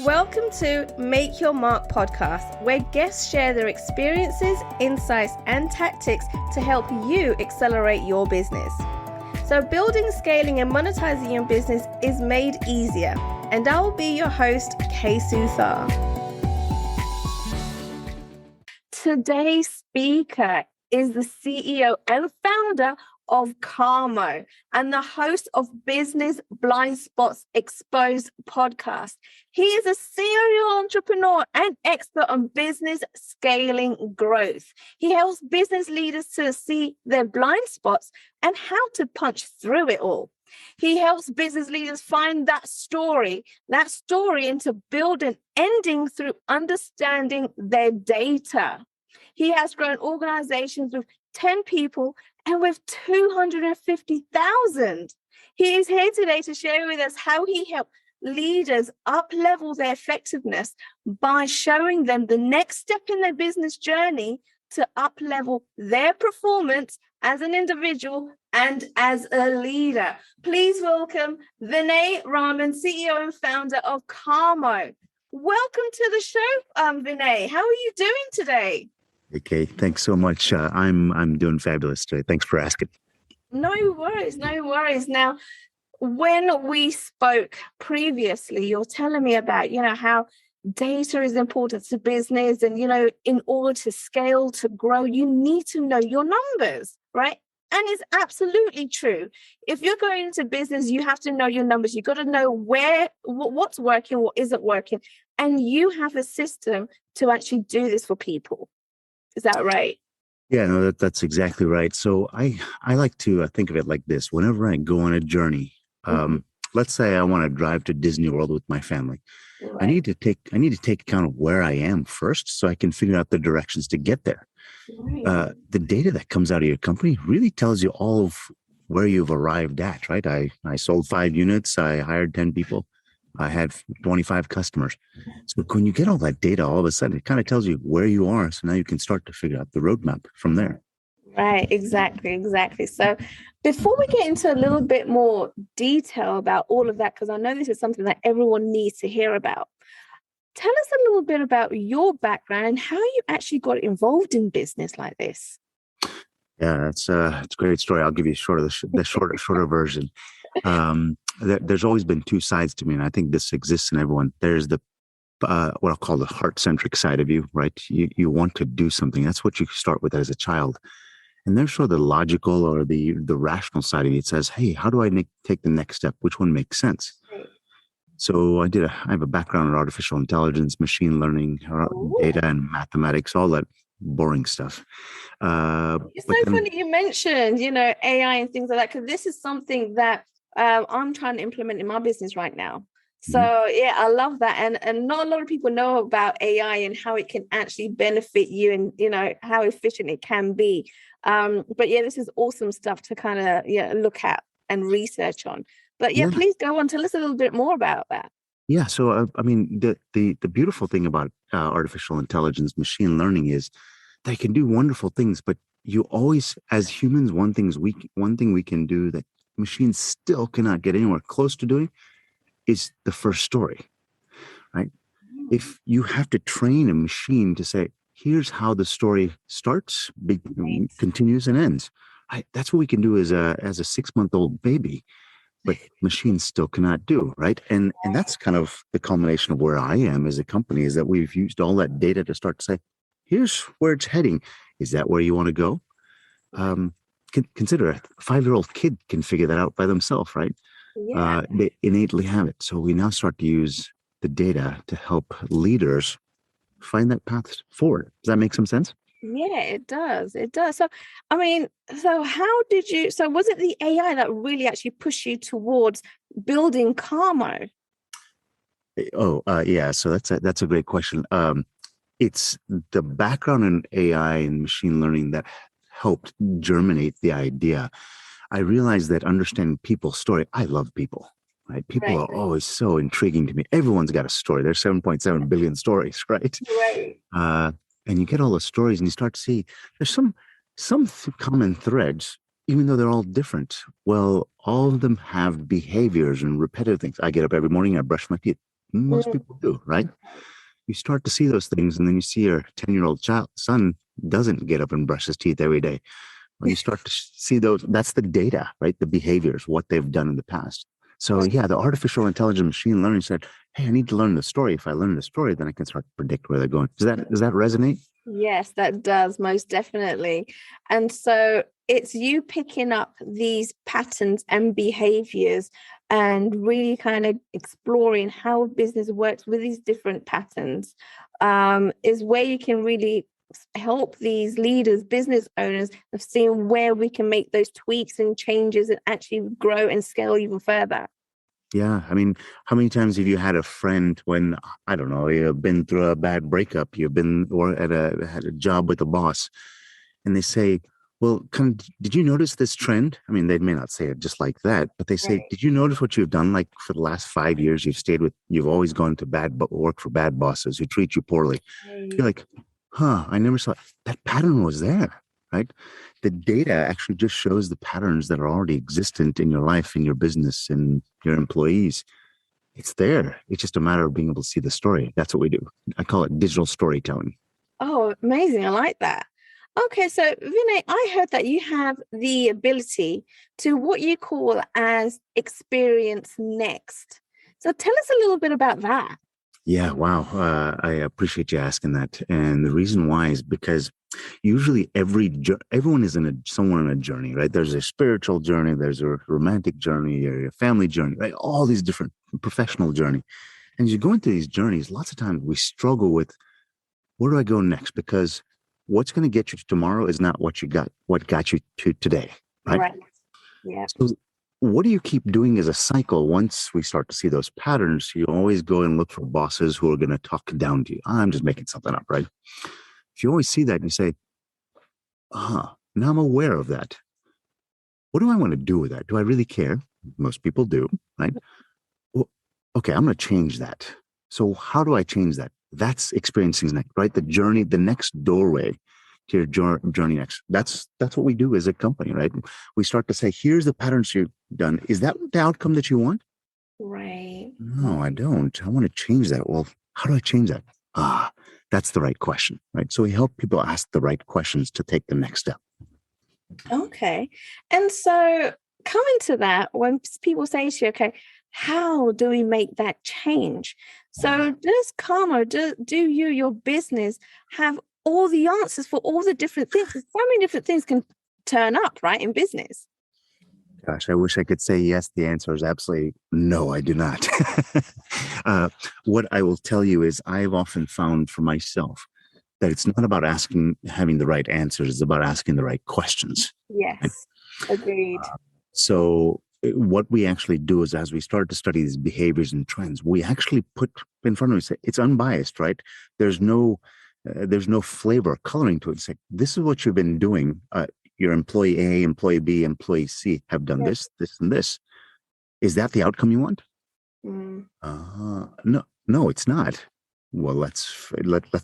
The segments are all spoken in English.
Welcome to Make Your Mark podcast, where guests share their experiences, insights, and tactics to help you accelerate your business. So building, scaling, and monetizing your business is made easier. And I will be your host, Suthar. Today's speaker is the CEO and founder of Carmo and the host of Business Blind Spots Exposed podcast. He is a serial entrepreneur and expert on business scaling growth. He helps business leaders to see their blind spots and how to punch through it all. He helps business leaders find that story into build an ending through understanding their data. He has grown organizations with 10 people and with 250,000. He is here today to share with us how he helped leaders up-level their effectiveness by showing them the next step in their business journey to up-level their performance as an individual and as a leader. Please welcome Vinay Raman, CEO and founder of Carmo. Welcome to the show, Vinay. How are you doing today? Okay, thanks so much. I'm doing fabulous today. Thanks for asking. No worries. Now, when we spoke previously, you're telling me about, how data is important to business and, in order to scale, to grow, you need to know your numbers, right? And it's absolutely true. If you're going into business, you have to know your numbers. You've got to know what's working, what isn't working. And you have a system to actually do this for people. Is that right? Yeah, no, that's exactly right. So I like to think of it like this. Whenever I go on a journey, let's say I want to drive to Disney World with my family. Right. I need to take account of where I am first, so I can figure out the directions to get there. Right. The data that comes out of your company really tells you all of where you've arrived at, right? I sold 5 units. I hired 10 people. I had 25 customers. So when you get all that data, all of a sudden, it kind of tells you where you are. So now you can start to figure out the roadmap from there. Right, exactly. So before we get into a little bit more detail about all of that, because I know this is something that everyone needs to hear about, tell us a little bit about your background and how you actually got involved in business like this. Yeah, it's a great story. I'll give you the shorter version. There's always been 2 sides to me, and I think this exists in everyone. There's the what I'll call the heart-centric side of you, right? You want to do something. That's what you start with as a child. And there's sort of the logical or the rational side of you. It says, hey, how do I take the next step? Which one makes sense? Right. So I have a background in artificial intelligence, machine learning, data and mathematics, all that boring stuff. It's so funny you mentioned, AI and things like that, because this is something that I'm trying to implement in my business right now. So yeah, I love that. And not a lot of people know about AI and how it can actually benefit you and, how efficient it can be. But yeah, this is awesome stuff to kind of look at and research on. But yeah, please go on. Tell us a little bit more about that. Yeah. So, the beautiful thing about artificial intelligence, machine learning is they can do wonderful things, but you always, as humans, one thing we can do that machines still cannot get anywhere close to doing is the first story, right? If you have to train a machine to say, here's how the story starts, continues, and ends, right? That's what we can do as a 6-month-old baby, but machines still cannot do, right? And that's kind of the culmination of where I am as a company, is that we've used all that data to start to say, here's where it's heading. Is that where you want to go? Consider a 5-year-old kid can figure that out by themselves, right? Yeah. They innately have it. So we now start to use the data to help leaders find that path forward. Does that make some sense? Yeah, it does. So, so was it the AI that really actually pushed you towards building Carmo? Yeah. So that's a great question. It's the background in AI and machine learning that helped germinate the idea. I realized that understanding people's story, I love people, right? People are always so intriguing to me. Everyone's got a story. There's 7.7 billion stories, right? Right. And you get all the stories and you start to see there's some common threads, even though they're all different. Well, all of them have behaviors and repetitive things. I get up every morning, I brush my teeth. Most people do, right? You start to see those things, and then you see your 10-year-old son doesn't get up and brush his teeth every day. Well, you start to see those. That's the data, right? The behaviors, what they've done in the past. So yeah, the artificial intelligence machine learning said, "Hey, I need to learn the story. If I learn the story, then I can start to predict where they're going." Does that resonate? Yes, that does, most definitely. And so it's you picking up these patterns and behaviors and really kind of exploring how business works with these different patterns, is where you can really help these leaders, business owners, of seeing where we can make those tweaks and changes and actually grow and scale even further. Yeah, I mean, how many times have you had a friend when, I don't know, you've been through a bad breakup, you've been or had a job with a boss, and they say, "Well, did you notice this trend?" I mean, they may not say it just like that, but they say, Right. "Did you notice what you've done? Like for the last 5 years, you've always gone to work for bad bosses who treat you poorly." You're Right. like, "Huh, I never saw that pattern was there." Right? The data actually just shows the patterns that are already existent in your life, in your business, and your employees. It's there. It's just a matter of being able to see the story. That's what we do. I call it digital storytelling. Oh, amazing. I like that. Okay, so Vinay, I heard that you have the ability to what you call as experience next. So tell us a little bit about that. Yeah, wow. I appreciate you asking that. And the reason why is because usually everyone is somewhere in a journey, right? There's a spiritual journey, there's a romantic journey, or a family journey, right? All these different professional journey. And as you go into these journeys, lots of times we struggle with where do I go next? Because what's going to get you to tomorrow is not what got you to today, right? Right. Yeah. So what do you keep doing as a cycle? Once we start to see those patterns, you always go and look for bosses who are going to talk down to you. I'm just making something up, right? If you always see that and you say, now I'm aware of that. What do I want to do with that? Do I really care? Most people do, right? Well, okay, I'm going to change that. So how do I change that? That's experiencing next, right? The journey, the next doorway to your journey next. That's what we do as a company, right? We start to say, here's the patterns you've done. Is that the outcome that you want? Right. No, I don't. I want to change that. Well, how do I change that? Ah, that's the right question, right? So we help people ask the right questions to take the next step. Okay. And so coming to that, when people say to you, okay, how do we make that change? So does Karma, do you, your business, have all the answers for all the different things? 'Cause so many different things can turn up, right, in business. Gosh, I wish I could say yes. The answer is absolutely no, I do not. What I will tell you is I've often found for myself that it's not about having the right answers, it's about asking the right questions. Right? Yes. Agreed. So, what we actually do is as we start to study these behaviors and trends, we actually put in front of us, it's unbiased, right? There's no flavor, coloring to it. It's like, this is what you've been doing. Your employee A, employee B, employee C have done Yeah. this, this, and this. Is that the outcome you want? Mm. No, no, it's not. Well, let's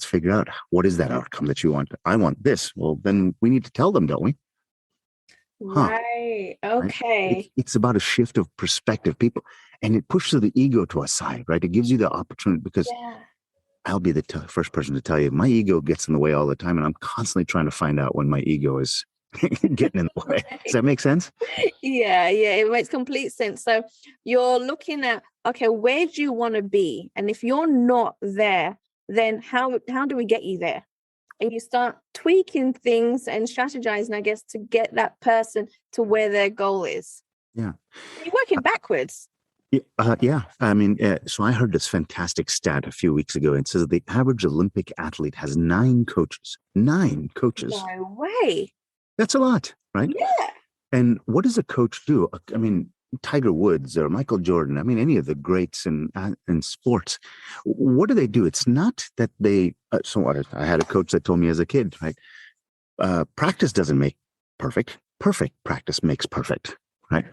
figure out what is that outcome that you want. I want this. Well, then we need to tell them, don't we? Huh? Right. Right? It's Okay. it's about a shift of perspective, people, and it pushes the ego to a side, right? It gives you the opportunity because Yeah. I'll be the first person to tell you my ego gets in the way all the time, and I'm constantly trying to find out when my ego is getting in the way. Does that make sense? Yeah, yeah, it makes complete sense. So you're looking at, okay, where do you want to be? And if you're not there, then how do we get you there? And you start tweaking things and strategizing, I guess, to get that person to where their goal is. Yeah. You're working backwards. Yeah. I mean, so I heard this fantastic stat a few weeks ago. It says the average Olympic athlete has 9 coaches. 9 coaches. No way. That's a lot, right? Yeah. And what does a coach do? I mean, Tiger Woods or Michael Jordan. I mean, any of the greats in sports. What do they do? It's not that they. I had a coach that told me as a kid, right? Practice doesn't make perfect. Perfect practice makes perfect, right?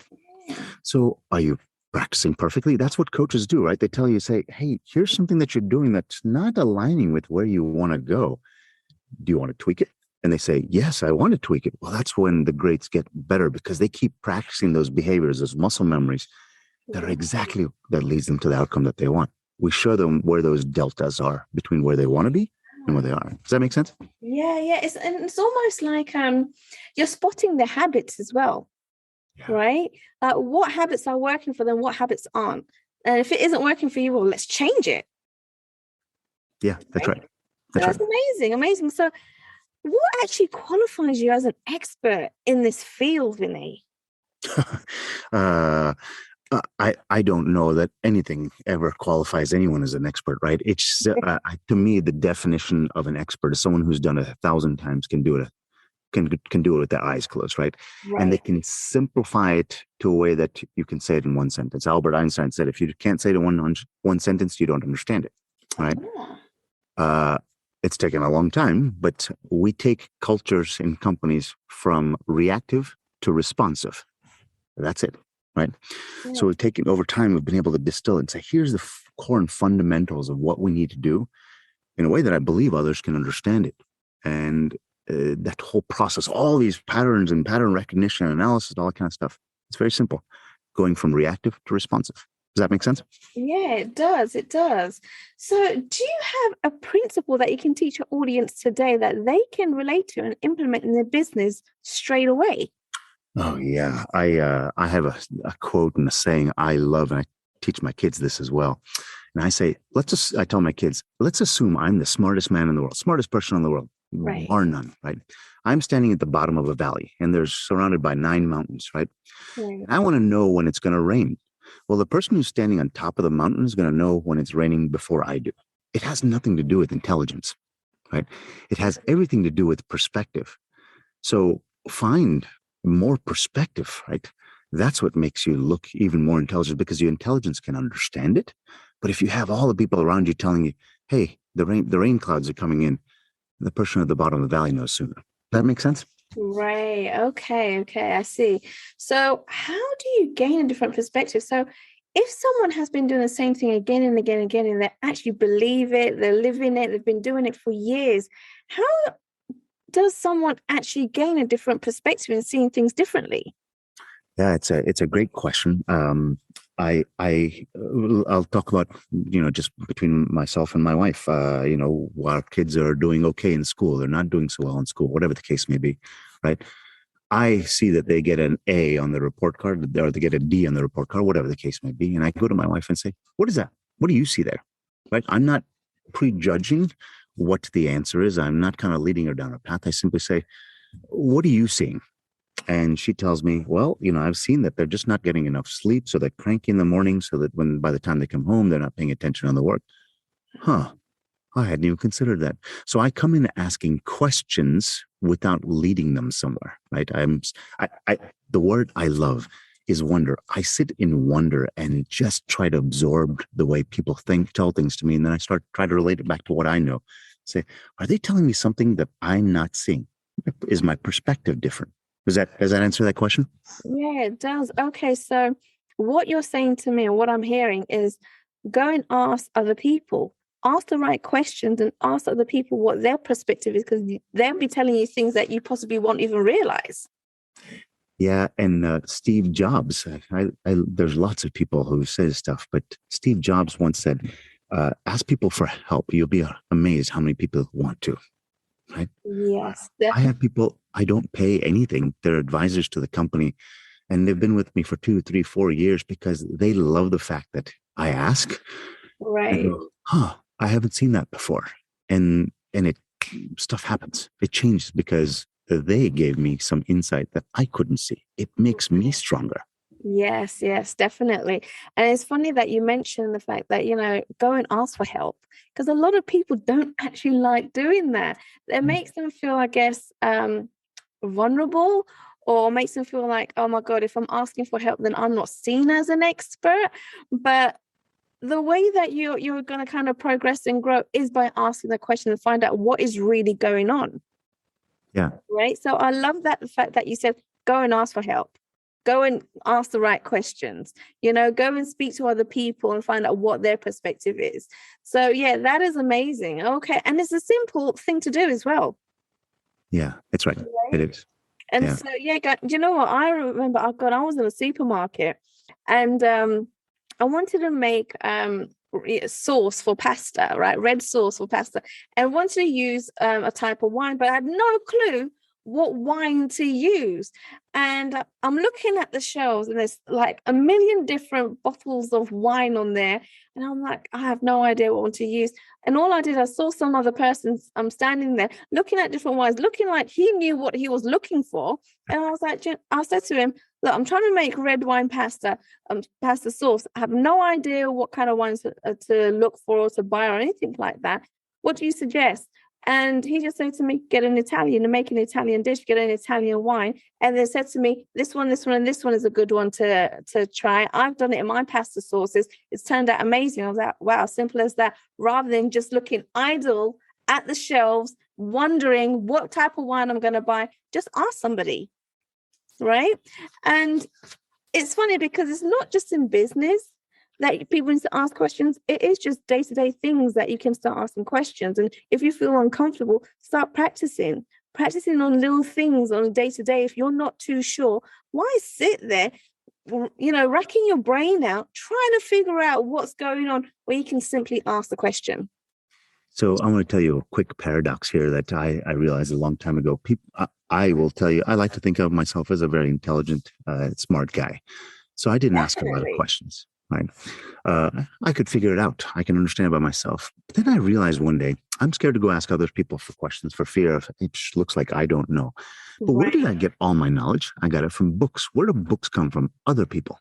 So are you practicing perfectly? That's what coaches do, right? They tell you, say, hey, here's something that you're doing that's not aligning with where you want to go. Do you want to tweak it? And they say, yes, I want to tweak it. Well, that's when the greats get better because they keep practicing those behaviors, those muscle memories that are exactly that leads them to the outcome that they want. we show them where those deltas are between where they want to be and where they are. Does that make sense? Yeah. It's almost like you're spotting the habits as well, right? Like what habits are working for them, what habits aren't. And if it isn't working for you, well, let's change it. Yeah, that's right. That's right. Amazing. So what actually qualifies you as an expert in this field, Vinay? I don't know that anything ever qualifies anyone as an expert, right? It's to me, the definition of an expert is someone who's done it 1,000 times, can do it with their eyes closed, right? And they can simplify it to a way that you can say it in one sentence. Albert Einstein said, if you can't say it in one sentence, you don't understand it, right? It's taken a long time, but we take cultures in companies from reactive to responsive. That's it, right? Yeah. So we've taken over time, we've been able to distill it and say, here's the core and fundamentals of what we need to do in a way that I believe others can understand it. And that whole process, all these patterns and pattern recognition, analysis, all that kind of stuff, it's very simple, going from reactive to responsive. Does that make sense? Yeah, it does. It does. So do you have a principle that you can teach your audience today that they can relate to and implement in their business straight away? Oh, yeah. I have a quote and a saying I love, and I teach my kids this as well. And I say, I tell my kids, let's assume I'm the smartest man in the world, smartest person in the world, bar none, right? I'm standing at the bottom of a valley and they're surrounded by 9 mountains, right? And I want to know when it's going to rain. Well, the person who's standing on top of the mountain is going to know when it's raining before I do. It has nothing to do with intelligence, right? It has everything to do with perspective. So find more perspective, right? That's what makes you look even more intelligent, because your intelligence can understand it. But if you have all the people around you telling you, hey, the rain clouds are coming in, the person at the bottom of the valley knows sooner. That makes sense? Right. Okay. I see. So how do you gain a different perspective? So if someone has been doing the same thing again and again and again, and they actually believe it, they're living it, they've been doing it for years, how does someone actually gain a different perspective and seeing things differently? Yeah, it's a great question. I'll talk about, just between myself and my wife, while kids are doing okay in school, they're not doing so well in school, whatever the case may be, right? I see that they get an A on the report card, or they get a D on the report card, whatever the case may be. And I go to my wife and say, what is that? What do you see there? Right? I'm not prejudging what the answer is. I'm not kind of leading her down a path. I simply say, what are you seeing? And she tells me, well, I've seen that they're just not getting enough sleep. So they're cranky in the morning, so that by the time they come home, they're not paying attention on the work. Huh. I hadn't even considered that. So I come in asking questions without leading them somewhere, right? The word I love is wonder. I sit in wonder and just try to absorb the way people tell things to me. And then I try to relate it back to what I know. Say, are they telling me something that I'm not seeing? Is my perspective different? Does that answer that question? Yeah, it does. Okay, so what you're saying to me and what I'm hearing is go and ask other people. Ask the right questions and ask other people what their perspective is, because they'll be telling you things that you possibly won't even realize. Yeah, and Steve Jobs, there's lots of people who say stuff, but Steve Jobs once said, ask people for help. You'll be amazed how many people want to. Right? Yes. I have people, I don't pay anything. They're advisors to the company, and they've been with me for 2, 3, 4 years because they love the fact that I ask. Right. Go, I haven't seen that before. And stuff happens. It changes because they gave me some insight that I couldn't see. It makes me stronger. Yes, definitely. And it's funny that you mentioned the fact that, go and ask for help, because a lot of people don't actually like doing that. It makes them feel, I guess, vulnerable, or makes them feel like, oh my God, if I'm asking for help, then I'm not seen as an expert. But the way that you're going to kind of progress and grow is by asking the question and find out what is really going on. Yeah. Right. So I love the fact that you said, go and ask for help. Go and ask the right questions, go and speak to other people and find out what their perspective is. So, yeah, that is amazing. Okay. And it's a simple thing to do as well. Yeah, that's right. It is. And so, you know what? I remember, I was in a supermarket and I wanted to make sauce for pasta, right? Red sauce for pasta, and wanted to use a type of wine, but I had no clue what wine to use. And I'm looking at the shelves, and there's like a million different bottles of wine on there. And I'm like, I have no idea what one to use. And all I did, I saw some other person standing there looking at different wines, looking like he knew what he was looking for. And I was like, I said to him, look, I'm trying to make red wine pasta, pasta sauce. I have no idea what kind of wines to look for or to buy or anything like that. What do you suggest? And he just said to me, get an Italian and make an Italian dish, get an Italian wine. And they said to me, this one, and this one is a good one to try. I've done it in my pasta sauces. It's turned out amazing. I was like, wow, simple as that. Rather than just looking idle at the shelves, wondering what type of wine I'm going to buy, just ask somebody, right? And it's funny because it's not just in business that people need to ask questions. It is just day-to-day things that you can start asking questions. And if you feel uncomfortable, start practicing on little things on a day-to-day. If you're not too sure, why sit there, racking your brain out, trying to figure out what's going on, where you can simply ask the question. So I want to tell you a quick paradox here that I realized a long time ago. I will tell you, I like to think of myself as a very intelligent, smart guy. So I didn't ask a lot of questions. Right. I could figure it out. I can understand it by myself. But then I realized one day, I'm scared to go ask other people for questions for fear of it looks like I don't know. But where did I get all my knowledge? I got it from books. Where do books come from? Other people.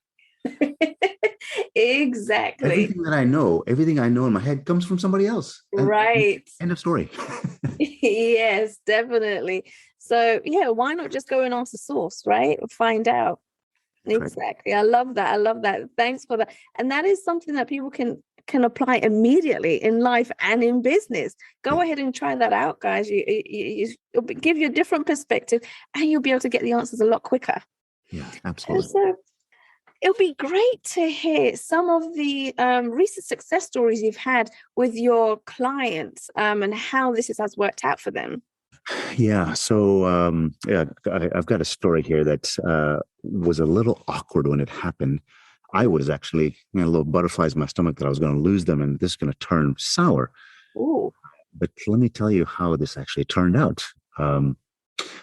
Exactly. Everything I know in my head comes from somebody else. Right. End of story. Yes, definitely. So yeah, why not just go and ask the source, right? Find out. Exactly. I love that. Thanks for that. And that is something that people can apply immediately in life and in business. Go ahead and try that out, guys. It'll give you a different perspective, and you'll be able to get the answers a lot quicker. Yeah, absolutely. So it'll be great to hear some of the recent success stories you've had with your clients and how this has worked out for them. Yeah. So, I've got a story here that was a little awkward when it happened. I was actually little butterflies in my stomach that I was going to lose them and this is going to turn sour. Ooh. But let me tell you how this actually turned out.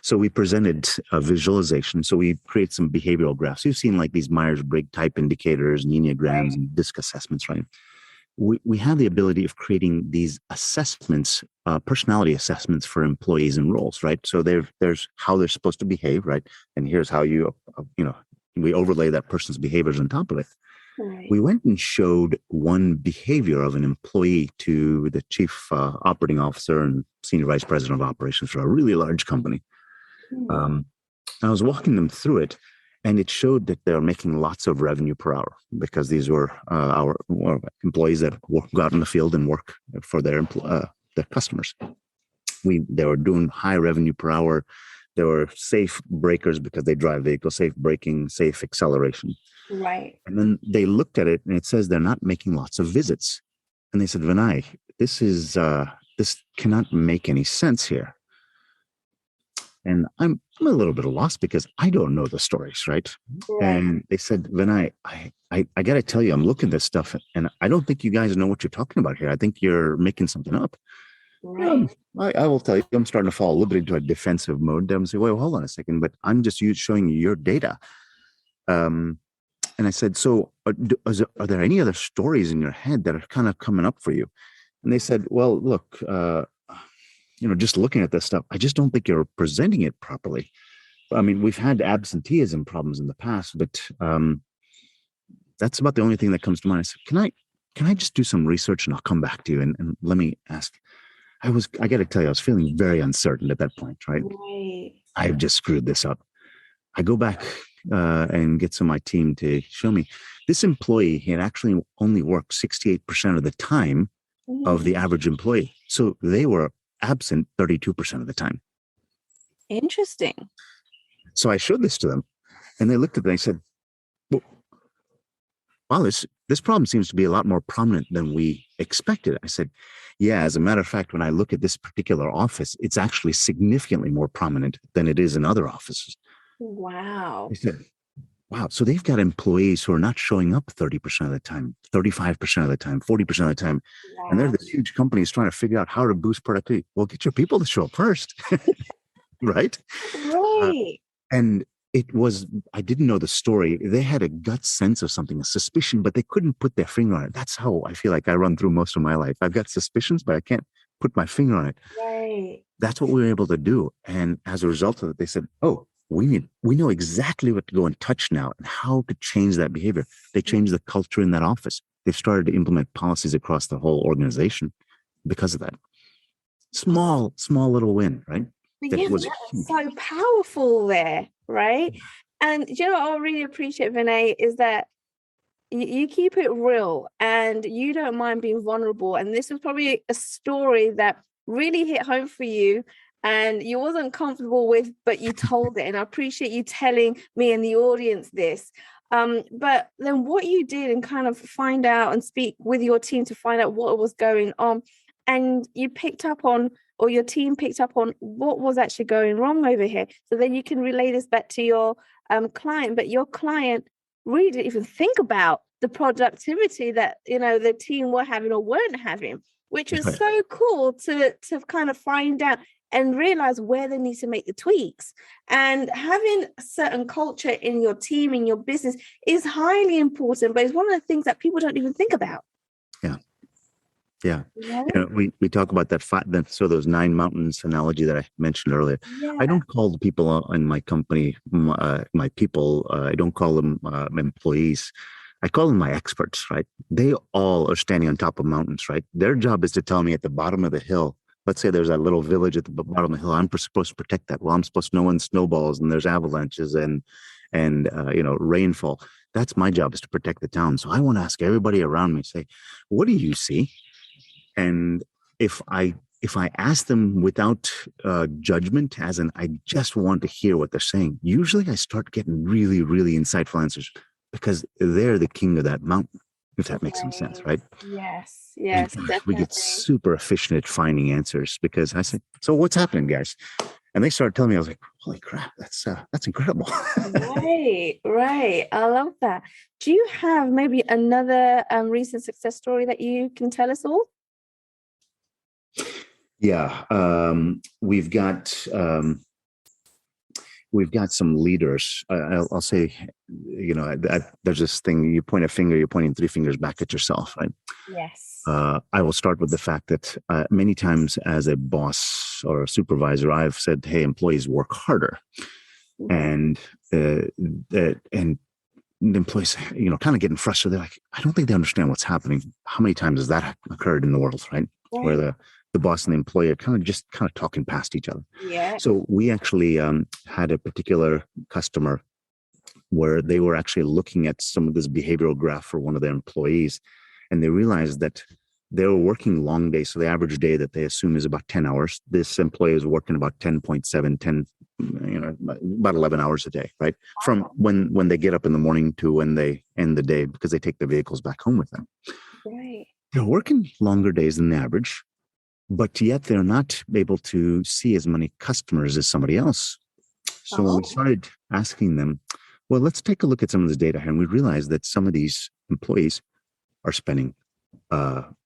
So we presented a visualization. So we create some behavioral graphs. You've seen like these Myers-Briggs type indicators and Enneagrams and DISC assessments, right? We have the ability of creating these assessments, personality assessments for employees and roles, right? So there's how they're supposed to behave, right? And here's how we overlay that person's behaviors on top of it. Right. We went and showed one behavior of an employee to the chief operating officer and senior vice president of operations for a really large company. I was walking them through it, and it showed that they're making lots of revenue per hour because these were our employees that go out in the field and work for their customers. They were doing high revenue per hour. There were safe breakers because they drive vehicles, safe braking, safe acceleration. Right. And then they looked at it and it says they're not making lots of visits. And they said, Vinay, this cannot make any sense here. And I'm a little bit lost because I don't know the stories, right? And they said, Vinay, I got to tell you, I'm looking at this stuff and I don't think you guys know what you're talking about here. I think you're making something up. Right. I will tell you, I'm starting to fall a little bit into a defensive mode. I'm saying, well, hold on a second, but I'm just showing you your data. And I said, so are there any other stories in your head that are kind of coming up for you? And they said, well, look, just looking at this stuff, I just don't think you're presenting it properly. I mean, we've had absenteeism problems in the past, but that's about the only thing that comes to mind. I said, can I just do some research and I'll come back to you and let me ask. I got to tell you, I was feeling very uncertain at that point, right? I've just screwed this up. I go back and get some of my team to show me this employee had actually only worked 68% of the time of the average employee. So they were absent 32% of the time. Interesting. So I showed this to them and they looked at it and they said, well, wow, this problem seems to be a lot more prominent than we expected. I said, yeah, as a matter of fact, when I look at this particular office, it's actually significantly more prominent than it is in other offices. Wow. I said, wow, so they've got employees who are not showing up 30% of the time, 35% of the time, 40% of the time. And they're Wow. this huge companies trying to figure out how to boost productivity. Well, get your people to show up first, right? Uh, Right. and it was, I didn't know the story. They had a gut sense of something, a suspicion, but they couldn't put their finger on it. That's how I feel like I run through most of my life. I've got suspicions, but I can't put my finger on it. Right. That's what we were able to do. And as a result of it, they said, oh, we know exactly what to go and touch now and how to change that behavior. They changed the culture in that office. They've started to implement policies across the whole organization because of that. Small little win, right? But That yeah, was that's huge. so powerful there, right? And you know what I really appreciate, Vinay, is that you keep it real and you don't mind being vulnerable. And this was probably a story that really hit home for you and you wasn't comfortable with, but you told it. And I appreciate you telling me and the audience this. But then what you did and kind of find out and speak with your team to find out what was going on. And you picked up on, or your team picked up on what was actually going wrong over here. So then you can relay this back to your client, but your client really didn't even think about the productivity that the team were having or weren't having, which was Right. so cool to kind of find out and realize where they need to make the tweaks. And having a certain culture in your team, in your business, is highly important, but it's one of the things that people don't even think about. Yeah. Yeah. Yeah. We talk about so those 9 mountains analogy that I mentioned earlier. I Yeah. don't call the people in my company, my people, I don't call them employees. I call them my experts, right? They all are standing on top of mountains, right? Their job is to tell me at the bottom of the hill, let's say there's that little village at the bottom of the hill. I'm supposed to protect that. Well, I'm supposed to know when snowballs and there's avalanches and rainfall. That's my job, is to protect the town. So I want to ask everybody around me, say, what do you see? And if I ask them without judgment, as in I just want to hear what they're saying, usually I start getting really, really insightful answers because they're the king of that mountain, if that makes some sense, Right. right? Yes. And Yes, gosh, we get definitely. super efficient at finding answers because I said, so what's happening, guys? And they started telling me, I was like, holy crap, that's incredible. Right, right. I love that. Do you have maybe another recent success story that you can tell us all? Yeah. We've got some leaders. I'll say, there's this thing, you point a finger, you're pointing 3 fingers back at yourself, right? Yes. I will start with the fact that many times as a boss or a supervisor, I've said, hey, employees, work harder. Mhm. And and the employees, kind of getting frustrated. They're like, I don't think they understand what's happening. How many times has that occurred in the world, right? Where Right. the boss and the employee are kind of talking past each other. Yeah. So we actually had a particular customer where they were actually looking at some of this behavioral graph for one of their employees, and they realized that they were working long days. So the average day that they assume is about 10 hours. This employee is working about 10.7, 10, about 11 hours a day, right? From when they get up in the morning to when they end the day, because they take the vehicles back home with them. Right. They're working longer days than the average, but yet they're not able to see as many customers as somebody else. So when we Oh. started asking them, well, let's take a look at some of this data, and we realized that some of these employees are spending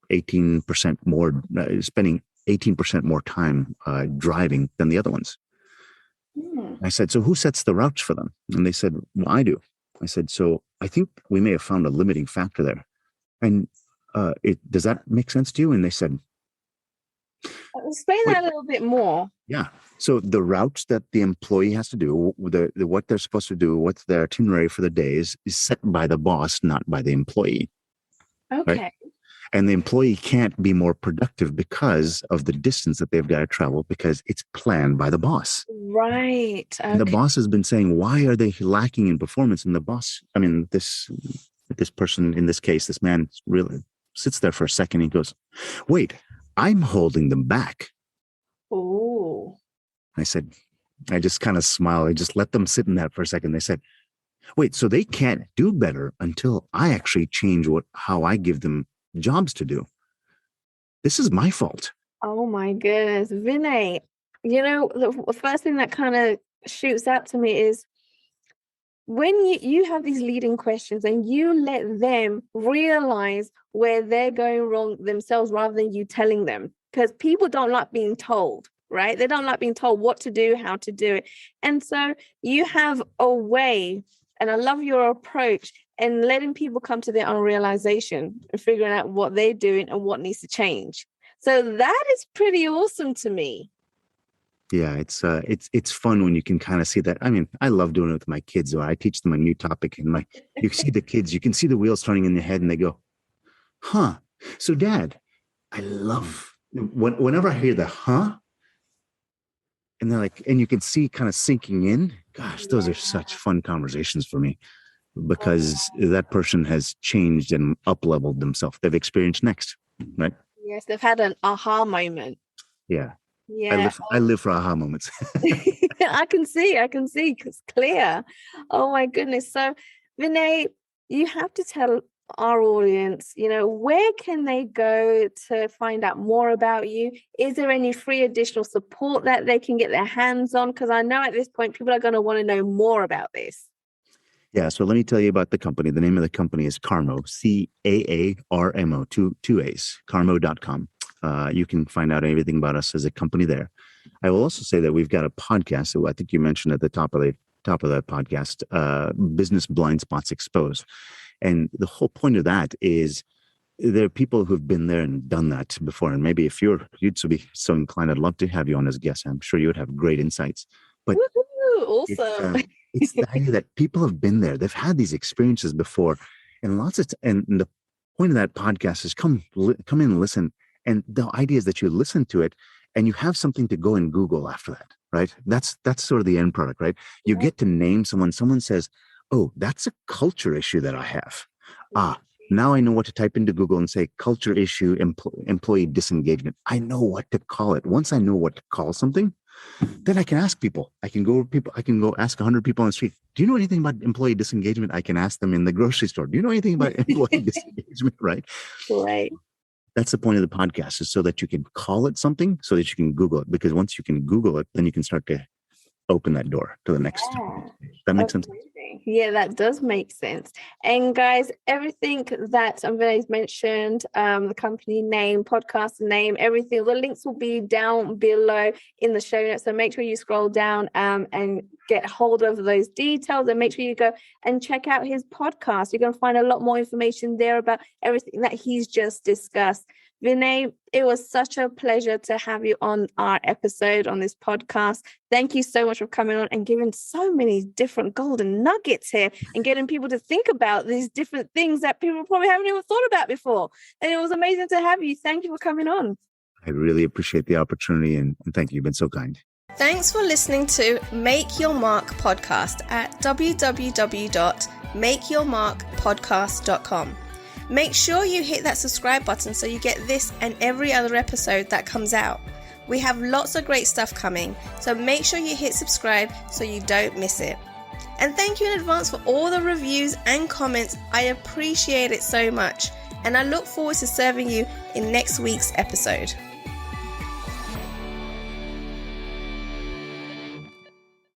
18% more, spending 18% more time driving than the other ones. Hmm. I said, so who sets the routes for them? And they said, well, I do. I said, so I think we may have found a limiting factor there. And does that make sense to you? And they said, Explain wait, that a little bit more. yeah. So the routes that the employee has to do, what they're supposed to do, what's their itinerary for the day is set by the boss, not by the employee, right? Okay. And the employee can't be more productive because of the distance that they've got to travel because it's planned by the boss. Right. And the Okay. boss has been saying, why are they lacking in performance? And the boss, I mean, this person, in this case, this man really sits there for a second. He goes, wait, I'm holding them back. Oh. I said, I just kind of smiled. I just let them sit in that for a second. They said, wait, so they can't do better until I actually change how I give them jobs to do. This is my fault. Oh my goodness. Vinay, the first thing that kind of shoots out to me is when you have these leading questions and you let them realize where they're going wrong themselves rather than you telling them, because people don't like being told, right? They don't like being told what to do, how to do it. And so you have a way, and I love your approach and letting people come to their own realization and figuring out what they're doing and what needs to change. So that is pretty awesome to me. Yeah, it's fun when you can kind of see that. I mean, I love doing it with my kids. Or I teach them a new topic, and you see the kids, you can see the wheels turning in their head, and they go, "Huh." So, Dad, I love whenever I hear the "huh," and they're like, and you can see kind of sinking in. Gosh, those are such fun conversations for me because that person has changed and up-leveled themselves. They've experienced next, right? Yes, they've had an aha moment. Yeah. Yeah. I live for aha moments. I can see it's clear. Oh my goodness. So Vinay, you have to tell our audience, where can they go to find out more about you? Is there any free additional support that they can get their hands on? Because I know at this point, people are going to want to know more about this. Yeah, so let me tell you about the company. The name of the company is Caarmo, Caarmo, two A's, caarmo.com. You can find out everything about us as a company there. I will also say that we've got a podcast. So I think you mentioned at the top of that podcast, Business Blind Spots Exposed. And the whole point of that is there are people who've been there and done that before. And maybe if you'd be so inclined, I'd love to have you on as a guest. I'm sure you would have great insights. But awesome. It's the idea that people have been there. They've had these experiences before. And and the point of that podcast is come in and listen. And the idea is that you listen to it and you have something to go and Google after that, right? That's sort of the end product, right? You get to name someone says, "Oh, that's a culture issue that I have." Now I know what to type into Google and say culture issue, employee disengagement. I know what to call it. Once I know what to call something, then I can ask people. I can go ask 100 people on the street. Do you know anything about employee disengagement? I can ask them in the grocery store. Do you know anything about employee disengagement? Right. Right. That's the point of the podcast, is so that you can call it something, so that you can Google it. Because once you can Google it, then you can start to open that door to the next. That makes sense. Yeah, that does make sense. And guys, everything that Vinay's mentioned, the company name, podcast name, everything, the links will be down below in the show notes. So make sure you scroll down and get hold of those details, and make sure you go and check out his podcast. You're going to find a lot more information there about everything that he's just discussed. Vinay, it was such a pleasure to have you on our episode on this podcast. Thank you so much for coming on and giving so many different golden nuggets here and getting people to think about these different things that people probably haven't even thought about before. And it was amazing to have you. Thank you for coming on. I really appreciate the opportunity, and thank you. You've been so kind. Thanks for listening to Make Your Mark podcast at www.makeyourmarkpodcast.com. Make sure you hit that subscribe button so you get this and every other episode that comes out. We have lots of great stuff coming, so make sure you hit subscribe so you don't miss it. And thank you in advance for all the reviews and comments. I appreciate it so much, and I look forward to serving you in next week's episode.